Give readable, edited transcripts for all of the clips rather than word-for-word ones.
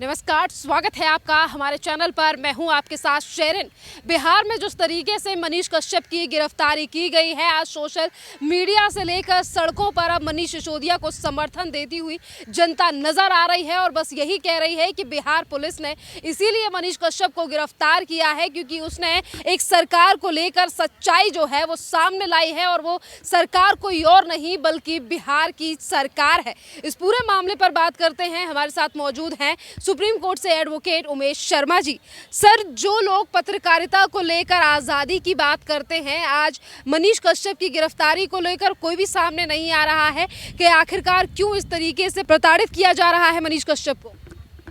नमस्कार, स्वागत है आपका हमारे चैनल पर। मैं हूं आपके साथ शेरिन। बिहार में जिस तरीके से मनीष कश्यप की गिरफ्तारी की गई है, आज सोशल मीडिया से लेकर सड़कों पर अब मनीष सिसोदिया को समर्थन देती हुई जनता नजर आ रही है और बस यही कह रही है कि बिहार पुलिस ने इसीलिए मनीष कश्यप को गिरफ्तार किया है क्योंकि उसने एक सरकार को लेकर सच्चाई जो है वो सामने लाई है और वो सरकार कोई और नहीं बल्कि बिहार की सरकार है। इस पूरे मामले पर बात करते हैं। हमारे साथ मौजूद हैं सुप्रीम कोर्ट से एडवोकेट उमेश शर्मा जी। सर, जो लोग पत्रकारिता को लेकर आज़ादी की बात करते हैं, आज मनीष कश्यप की गिरफ्तारी को लेकर कोई भी सामने नहीं आ रहा है कि आखिरकार क्यों इस तरीके से प्रताड़ित किया जा रहा है मनीष कश्यप को।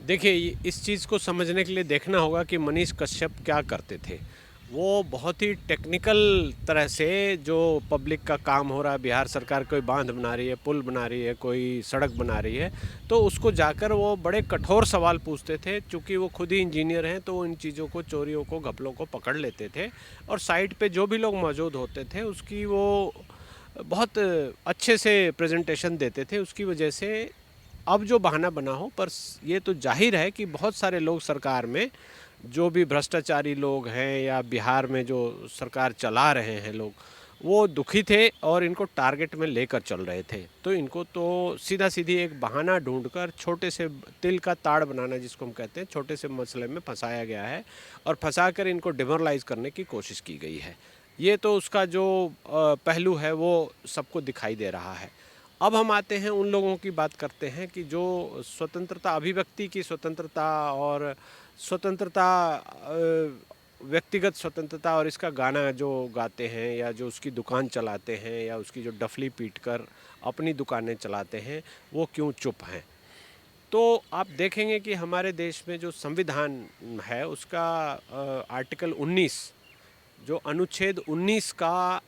देखिए, इस चीज़ को समझने के लिए देखना होगा कि मनीष कश्यप क्या करते थे। वो बहुत ही टेक्निकल तरह से जो पब्लिक का काम हो रहा है, बिहार सरकार कोई बांध बना रही है, पुल बना रही है, कोई सड़क बना रही है, तो उसको जाकर वो बड़े कठोर सवाल पूछते थे। चूँकि वो खुद ही इंजीनियर हैं तो वो इन चीज़ों को, चोरियों को, घपलों को पकड़ लेते थे और साइट पे जो भी लोग मौजूद होते थे उसकी वो बहुत अच्छे से प्रेजेंटेशन देते थे। उसकी वजह से अब जो बहाना बना हो, पर ये तो जाहिर है कि बहुत सारे लोग सरकार में जो भी भ्रष्टाचारी लोग हैं या बिहार में जो सरकार चला रहे हैं लोग, वो दुखी थे और इनको टारगेट में लेकर चल रहे थे। तो इनको तो सीधा सीधी एक बहाना ढूंढकर छोटे से तिल का ताड़ बनाना, जिसको हम कहते हैं, छोटे से मसले में फंसाया गया है और फंसाकर इनको डिमोरलाइज करने की कोशिश की गई है। ये तो उसका जो पहलू है वो सबको दिखाई दे रहा है। अब हम आते हैं, उन लोगों की बात करते हैं कि जो स्वतंत्रता, अभिव्यक्ति की स्वतंत्रता और स्वतंत्रता, व्यक्तिगत स्वतंत्रता, और इसका गाना जो गाते हैं या जो उसकी दुकान चलाते हैं या उसकी जो डफली पीट कर अपनी दुकानें चलाते हैं, वो क्यों चुप हैं। तो आप देखेंगे कि हमारे देश में जो संविधान है उसका आर्टिकल 19, जो अनुच्छेद 19 का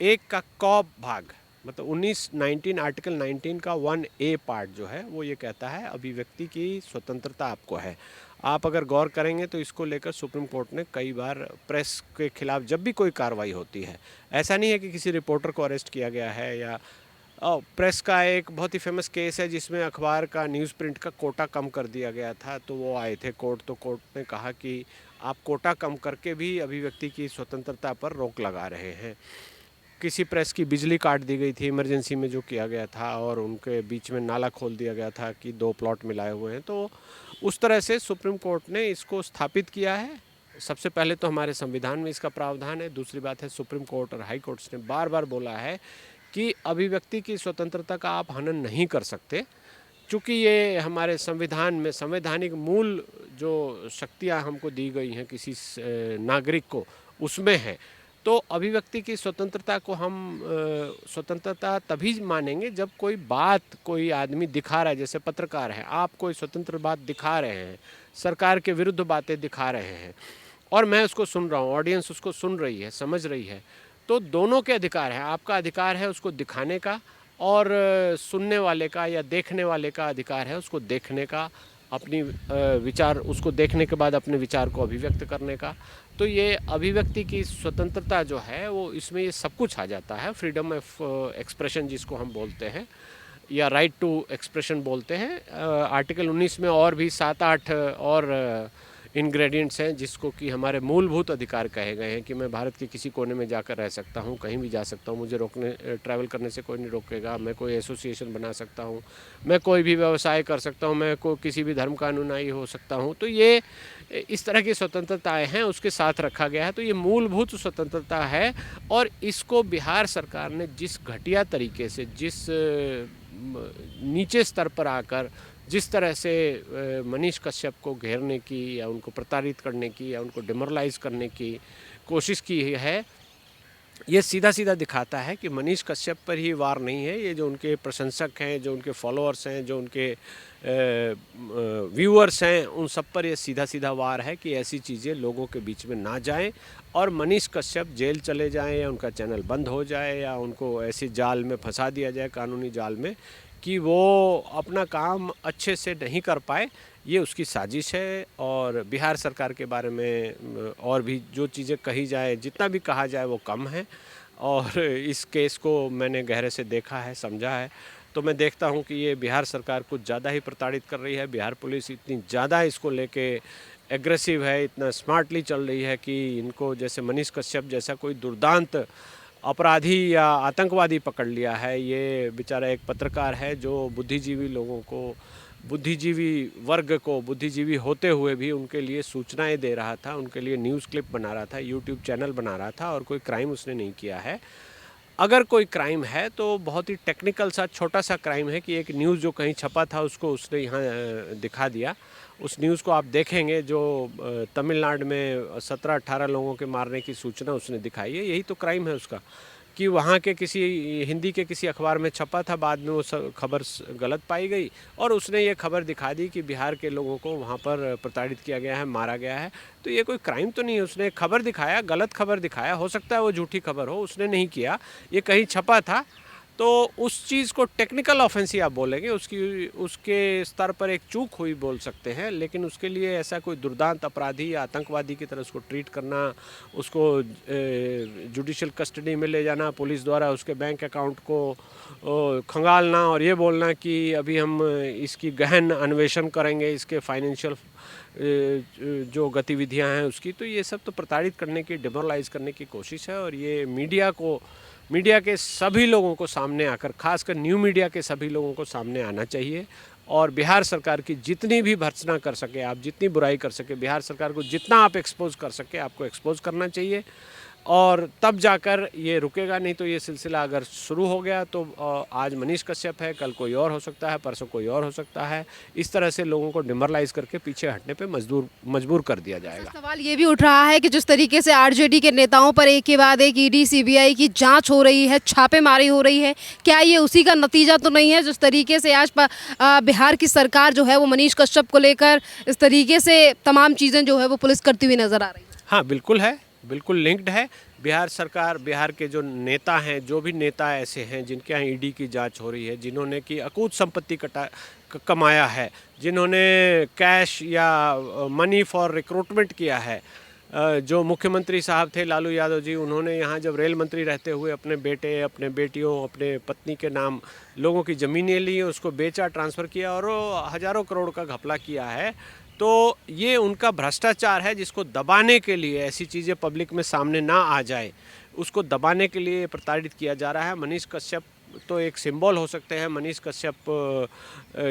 एक का क भाग, मतलब 19 आर्टिकल 19 का 1A पार्ट जो है वो ये कहता है अभिव्यक्ति की स्वतंत्रता आपको है। आप अगर गौर करेंगे तो इसको लेकर सुप्रीम कोर्ट ने कई बार प्रेस के खिलाफ जब भी कोई कार्रवाई होती है, ऐसा नहीं है कि किसी रिपोर्टर को अरेस्ट किया गया है या प्रेस का एक बहुत ही फेमस केस है जिसमें अखबार का न्यूज़ प्रिंट का कोटा कम कर दिया गया था, तो वो आए थे कोर्ट, तो कोर्ट ने कहा कि आप कोटा कम करके भी अभिव्यक्ति की स्वतंत्रता पर रोक लगा रहे हैं। किसी प्रेस की बिजली काट दी गई थी इमरजेंसी में, जो किया गया था, और उनके बीच में नाला खोल दिया गया था कि 2 प्लॉट मिलाए हुए हैं। तो उस तरह से सुप्रीम कोर्ट ने इसको स्थापित किया है। सबसे पहले तो हमारे संविधान में इसका प्रावधान है, दूसरी बात है सुप्रीम कोर्ट और हाई कोर्ट्स ने बार बार बोला है कि अभिव्यक्ति की स्वतंत्रता का आप हनन नहीं कर सकते, चूँकि ये हमारे संविधान में संवैधानिक मूल जो शक्तियाँ हमको दी गई हैं किसी नागरिक को, उसमें है। तो अभिव्यक्ति की स्वतंत्रता को हम स्वतंत्रता तभी मानेंगे जब कोई बात कोई आदमी दिखा रहा है, जैसे पत्रकार है, आप कोई स्वतंत्र बात दिखा रहे हैं, सरकार के विरुद्ध बातें दिखा रहे हैं और मैं उसको सुन रहा हूँ, ऑडियंस उसको सुन रही है, समझ रही है, तो दोनों के अधिकार है। आपका अधिकार है उसको दिखाने का और सुनने वाले का या देखने वाले का अधिकार है उसको देखने का, अपनी विचार, उसको देखने के बाद अपने विचार को अभिव्यक्त करने का। तो ये अभिव्यक्ति की स्वतंत्रता जो है वो, इसमें ये सब कुछ आ जाता है। फ्रीडम ऑफ एक्सप्रेशन जिसको हम बोलते हैं या राइट टू एक्सप्रेशन बोलते हैं। आर्टिकल 19 में और भी 7-8 और इंग्रेडिएंट्स हैं जिसको कि हमारे मूलभूत अधिकार कहे गए हैं कि मैं भारत के किसी कोने में जाकर रह सकता हूँ, कहीं भी जा सकता हूँ, मुझे ट्रैवल करने से कोई नहीं रोकेगा, मैं कोई एसोसिएशन बना सकता हूँ, मैं कोई भी व्यवसाय कर सकता हूँ, मैं कोई किसी भी धर्म का अनुयायी हो सकता हूँ। तो ये इस तरह की स्वतंत्रताएं हैं, उसके साथ रखा गया है। तो ये मूलभूत स्वतंत्रता है और इसको बिहार सरकार ने जिस घटिया तरीके से, जिस नीचे स्तर पर आकर जिस तरह से मनीष कश्यप को घेरने की या उनको प्रताड़ित करने की या उनको डिमोरलाइज करने की कोशिश की है, ये सीधा सीधा दिखाता है कि मनीष कश्यप पर ही वार नहीं है। ये जो उनके प्रशंसक हैं, जो उनके फॉलोअर्स हैं, जो उनके व्यूअर्स हैं, उन सब पर ये सीधा सीधा वार है कि ऐसी चीज़ें लोगों के बीच में ना जाएं और मनीष कश्यप जेल चले जाएं या उनका चैनल बंद हो जाए या उनको ऐसी जाल में फंसा दिया जाए, कानूनी जाल में, कि वो अपना काम अच्छे से नहीं कर पाए। ये उसकी साजिश है। और बिहार सरकार के बारे में और भी जो चीज़ें कही जाए, जितना भी कहा जाए वो कम है। और इस केस को मैंने गहरे से देखा है, समझा है, तो मैं देखता हूँ कि ये बिहार सरकार कुछ ज़्यादा ही प्रताड़ित कर रही है। बिहार पुलिस इतनी ज़्यादा इसको लेके एग्रेसिव है, इतना स्मार्टली चल रही है कि इनको जैसे मनीष कश्यप जैसा कोई दुर्दांत अपराधी या आतंकवादी पकड़ लिया है। ये बेचारा एक पत्रकार है जो बुद्धिजीवी लोगों को, बुद्धिजीवी वर्ग को, बुद्धिजीवी होते हुए भी उनके लिए सूचनाएं दे रहा था, उनके लिए न्यूज़ क्लिप बना रहा था, यूट्यूब चैनल बना रहा था, और कोई क्राइम उसने नहीं किया है। अगर कोई क्राइम है तो बहुत ही टेक्निकल सा छोटा सा क्राइम है कि एक न्यूज़ जो कहीं छपा था उसको उसने यहाँ दिखा दिया। उस न्यूज़ को आप देखेंगे जो तमिलनाडु में 17-18 लोगों के मारने की सूचना उसने दिखाई है। यही तो क्राइम है उसका, कि वहाँ के किसी हिंदी के किसी अखबार में छपा था, बाद में वो खबर गलत पाई गई और उसने ये खबर दिखा दी कि बिहार के लोगों को वहाँ पर प्रताड़ित किया गया है, मारा गया है। तो ये कोई क्राइम तो नहीं है, उसने खबर दिखाया, गलत खबर दिखाया, हो सकता है वो झूठी खबर हो, उसने नहीं किया, ये कहीं छपा था। तो उस चीज़ को टेक्निकल ऑफेंस ही आप बोलेंगे, उसके स्तर पर एक चूक हुई बोल सकते हैं, लेकिन उसके लिए ऐसा कोई दुर्दांत अपराधी या आतंकवादी की तरह उसको ट्रीट करना, उसको जुडिशियल कस्टडी में ले जाना, पुलिस द्वारा उसके बैंक अकाउंट को खंगालना और ये बोलना कि अभी हम इसकी गहन अन्वेषण करेंगे, इसके फाइनेंशियल जो गतिविधियां हैं उसकी, तो ये सब तो प्रताड़ित करने की, डिमोरलाइज करने की कोशिश है। और ये मीडिया के सभी लोगों को सामने आकर, खासकर न्यू मीडिया के सभी लोगों को सामने आना चाहिए और बिहार सरकार की जितनी भी भर्त्सना कर सके आप, जितनी बुराई कर सके, बिहार सरकार को जितना आप एक्सपोज कर सके आपको एक्सपोज करना चाहिए, और तब जाकर ये रुकेगा। नहीं तो ये सिलसिला अगर शुरू हो गया तो आज मनीष कश्यप है, कल कोई और हो सकता है, परसों कोई और हो सकता है। इस तरह से लोगों को डिमोरलाइज करके पीछे हटने पे मजबूर कर दिया जाएगा। सवाल ये भी उठ रहा है कि जिस तरीके से आरजेडी के नेताओं पर एक के बाद एक ईडी सीबीआई की जांच हो रही है, छापेमारी हो रही है, क्या ये उसी का नतीजा तो नहीं है जिस तरीके से आज बिहार की सरकार जो है वो मनीष कश्यप को लेकर इस तरीके से तमाम चीज़ें जो है वो पुलिस करती हुई नजर आ रही है? हाँ, बिल्कुल है, बिल्कुल लिंक्ड है। बिहार सरकार, बिहार के जो नेता हैं, जो भी नेता ऐसे हैं जिनके यहाँ ईडी की जांच हो रही है, जिन्होंने की अकूत संपत्ति कमाया है, जिन्होंने कैश या मनी फॉर रिक्रूटमेंट किया है, जो मुख्यमंत्री साहब थे लालू यादव जी, उन्होंने यहाँ जब रेल मंत्री रहते हुए अपने बेटे, अपने बेटियों, अपने पत्नी के नाम लोगों की ज़मीनें ली, उसको बेचा, ट्रांसफ़र किया और हज़ारों करोड़ का घपला किया है। तो ये उनका भ्रष्टाचार है जिसको दबाने के लिए, ऐसी चीज़ें पब्लिक में सामने ना आ जाए, उसको दबाने के लिए प्रताड़ित किया जा रहा है। मनीष कश्यप तो एक सिंबल हो सकते हैं। मनीष कश्यप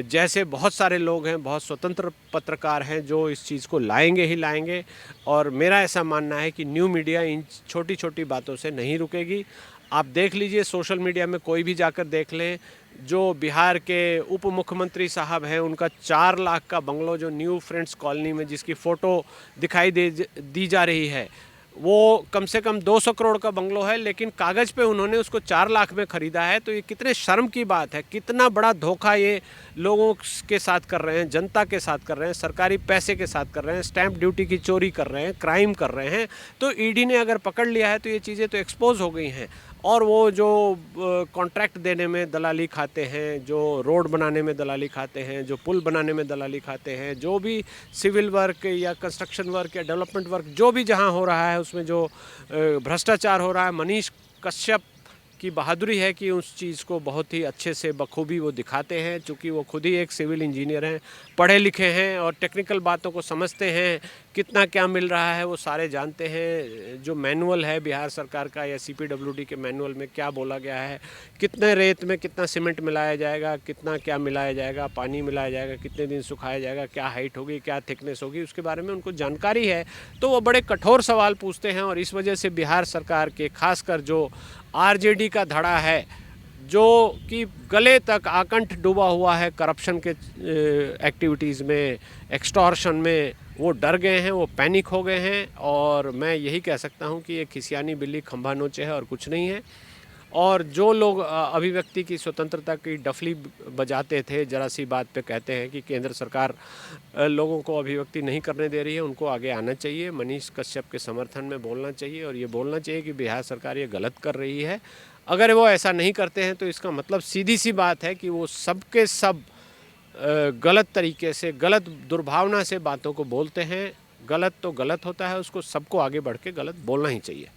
जैसे बहुत सारे लोग हैं, बहुत स्वतंत्र पत्रकार हैं जो इस चीज़ को लाएंगे ही लाएंगे, और मेरा ऐसा मानना है कि न्यू मीडिया इन छोटी छोटी बातों से नहीं रुकेगी। आप देख लीजिए, सोशल मीडिया में कोई भी जाकर देख लें, जो बिहार के उप मुख्यमंत्री साहब हैं उनका 4 लाख का बंगलो जो न्यू फ्रेंड्स कॉलोनी में जिसकी फ़ोटो दिखाई दी जा रही है, वो कम से कम 200 करोड़ का बंगलो है, लेकिन कागज़ पे उन्होंने उसको 4 लाख में ख़रीदा है। तो ये कितने शर्म की बात है, कितना बड़ा धोखा ये लोगों के साथ कर रहे हैं, जनता के साथ कर रहे हैं, सरकारी पैसे के साथ कर रहे हैं, स्टैंप ड्यूटी की चोरी कर रहे हैं, क्राइम कर रहे हैं। तो ईडी ने अगर पकड़ लिया है तो ये चीज़ें तो एक्सपोज हो गई हैं। और वो जो कॉन्ट्रैक्ट देने में दलाली खाते हैं, जो रोड बनाने में दलाली खाते हैं, जो पुल बनाने में दलाली खाते हैं, जो भी सिविल वर्क या कंस्ट्रक्शन वर्क या डेवलपमेंट वर्क जो भी जहां हो रहा है उसमें जो भ्रष्टाचार हो रहा है, मनीष कश्यप की बहादुरी है कि उस चीज़ को बहुत ही अच्छे से बखूबी वो दिखाते हैं, चूँकि वो खुद ही एक सिविल इंजीनियर हैं, पढ़े लिखे हैं और टेक्निकल बातों को समझते हैं, कितना क्या मिल रहा है वो सारे जानते हैं। जो मैनुअल है बिहार सरकार का या सीपीडब्ल्यूडी के मैनुअल में क्या बोला गया है, कितने रेत में कितना सीमेंट मिलाया जाएगा, कितना क्या मिलाया जाएगा, पानी मिलाया जाएगा, कितने दिन सुखाया जाएगा, क्या हाइट होगी, क्या थिकनेस होगी, उसके बारे में उनको जानकारी है। तो वो बड़े कठोर सवाल पूछते हैं, और इस वजह से बिहार सरकार के खासकर जो आरजेडी का धड़ा है, जो कि गले तक आकंठ डूबा हुआ है करप्शन के एक्टिविटीज़ में, एक्सटॉर्शन में, वो डर गए हैं, वो पैनिक हो गए हैं। और मैं यही कह सकता हूं कि ये खिसियानी बिल्ली खंभा नोचे है और कुछ नहीं है। और जो लोग अभिव्यक्ति की स्वतंत्रता की डफली बजाते थे, जरा सी बात पे कहते हैं कि केंद्र सरकार लोगों को अभिव्यक्ति नहीं करने दे रही है, उनको आगे आना चाहिए, मनीष कश्यप के समर्थन में बोलना चाहिए और ये बोलना चाहिए कि बिहार सरकार ये गलत कर रही है। अगर वो ऐसा नहीं करते हैं तो इसका मतलब सीधी सी बात है कि वो सबके सब गलत तरीके से, गलत दुर्भावना से बातों को बोलते हैं। गलत तो गलत होता है, उसको सबको आगे बढ़ के गलत बोलना ही चाहिए।